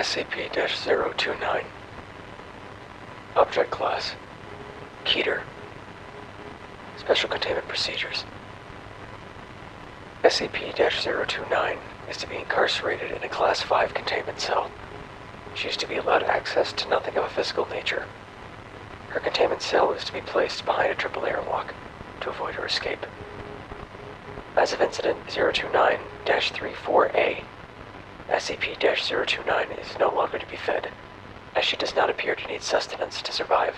SCP-029. Object Class Keter. Special Containment Procedures. SCP-029 is to be incarcerated in a Class 5 containment cell. She is to be allowed access to nothing of a physical nature. Her containment cell is to be placed behind a triple airlock to avoid her escape. As of Incident 029-34A, SCP-029 is no longer to be fed, as she does not appear to need sustenance to survive.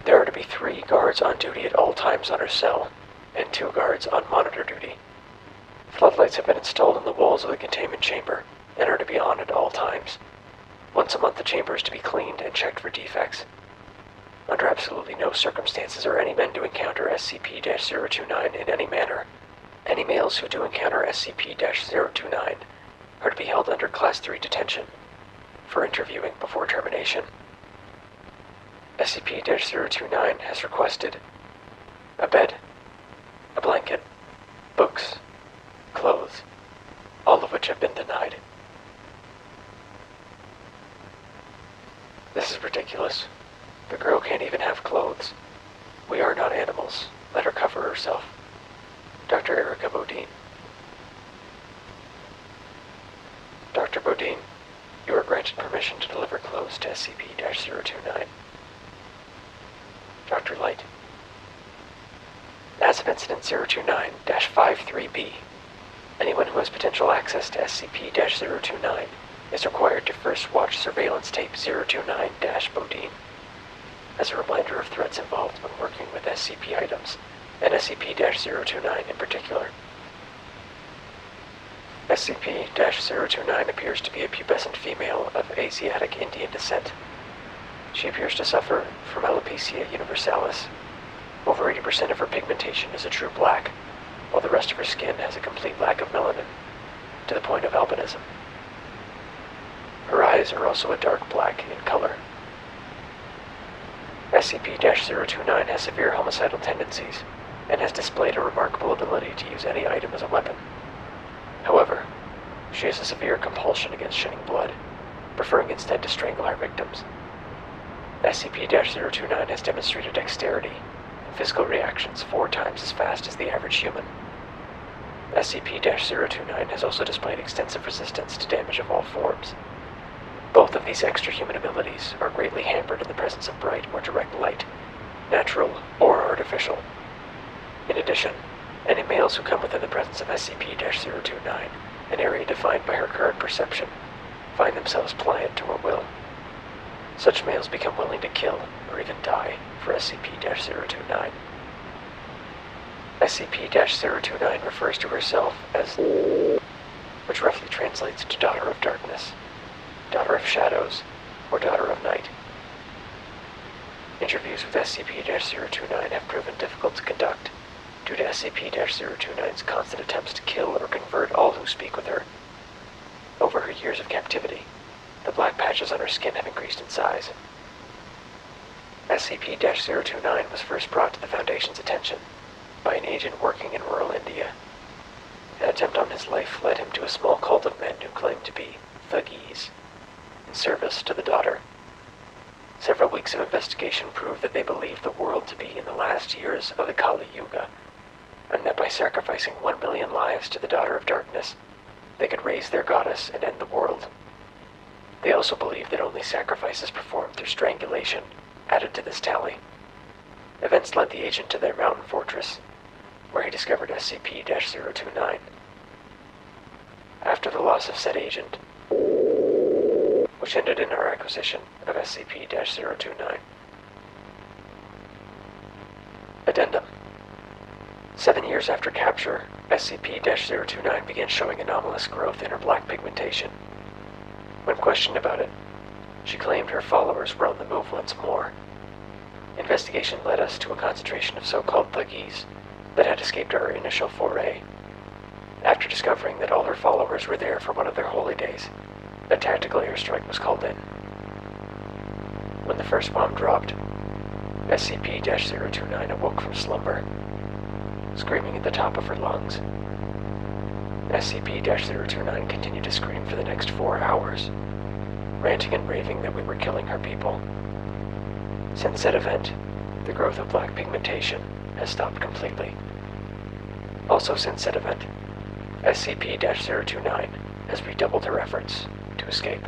There are to be 3 guards on duty at all times on her cell, and 2 guards on monitor duty. Floodlights have been installed in the walls of the containment chamber and are to be on at all times. Once a month the chamber is to be cleaned and checked for defects. Under absolutely no circumstances are any men to encounter SCP-029 in any manner. Any males who do encounter SCP-029 are to be held under Class 3 detention for interviewing before termination. SCP-029 has requested a bed, a blanket, books, clothes, all of which have been denied. This is ridiculous. The girl can't even have clothes. We are not animals. Let her cover herself. Dr. Erica Bodine. Dr. Bodine, you are granted permission to deliver clothes to SCP-029. Dr. Light. As of Incident 029-53B, anyone who has potential access to SCP-029 is required to first watch surveillance tape 029-Bodine. As a reminder of threats involved when working with SCP items, and SCP-029 in particular. SCP-029 appears to be a pubescent female of Asiatic Indian descent. She appears to suffer from alopecia universalis. Over 80% of her pigmentation is a true black, while the rest of her skin has a complete lack of melanin, to the point of albinism. Her eyes are also a dark black in color. SCP-029 has severe homicidal tendencies, and has displayed a remarkable ability to use any item as a weapon. However, she has a severe compulsion against shedding blood, preferring instead to strangle her victims. SCP-029 has demonstrated dexterity and physical reactions 4 times as fast as the average human. SCP-029 has also displayed extensive resistance to damage of all forms. Both of these extra-human abilities are greatly hampered in the presence of bright or direct light, natural or artificial. In addition, any males who come within the presence of SCP-029, an area defined by her current perception, find themselves pliant to her will. Such males become willing to kill or even die for SCP-029. SCP-029 refers to herself as, which roughly translates to Daughter of Darkness, Daughter of Shadows, or Daughter of Night. Interviews with SCP-029 have proven difficult to conduct due to SCP-029's constant attempts to kill or convert all who speak with her. Over her years of captivity, the black patches on her skin have increased in size. SCP-029 was first brought to the Foundation's attention by an agent working in rural India. An attempt on his life led him to a small cult of men who claimed to be Thuggees, in service to the daughter. Several weeks of investigation proved that they believed the world to be in the last years of the Kali Yuga, and that by sacrificing 1 million lives to the Daughter of Darkness, they could raise their goddess and end the world. They also believed that only sacrifices performed through strangulation added to this tally. Events led the agent to their mountain fortress, where he discovered SCP-029. After the loss of said agent, which ended in our acquisition of SCP-029. Addendum. 7 years after capture, SCP-029 began showing anomalous growth in her black pigmentation. When questioned about it, she claimed her followers were on the move once more. Investigation led us to a concentration of so-called Thuggees that had escaped our initial foray. After discovering that all her followers were there for one of their holy days, a tactical airstrike was called in. When the first bomb dropped, SCP-029 awoke from slumber, screaming at the top of her lungs. SCP-029 continued to scream for the next 4 hours, ranting and raving that we were killing her people. Since said event, the growth of black pigmentation has stopped completely. Also since said event, SCP-029 has redoubled her efforts to escape.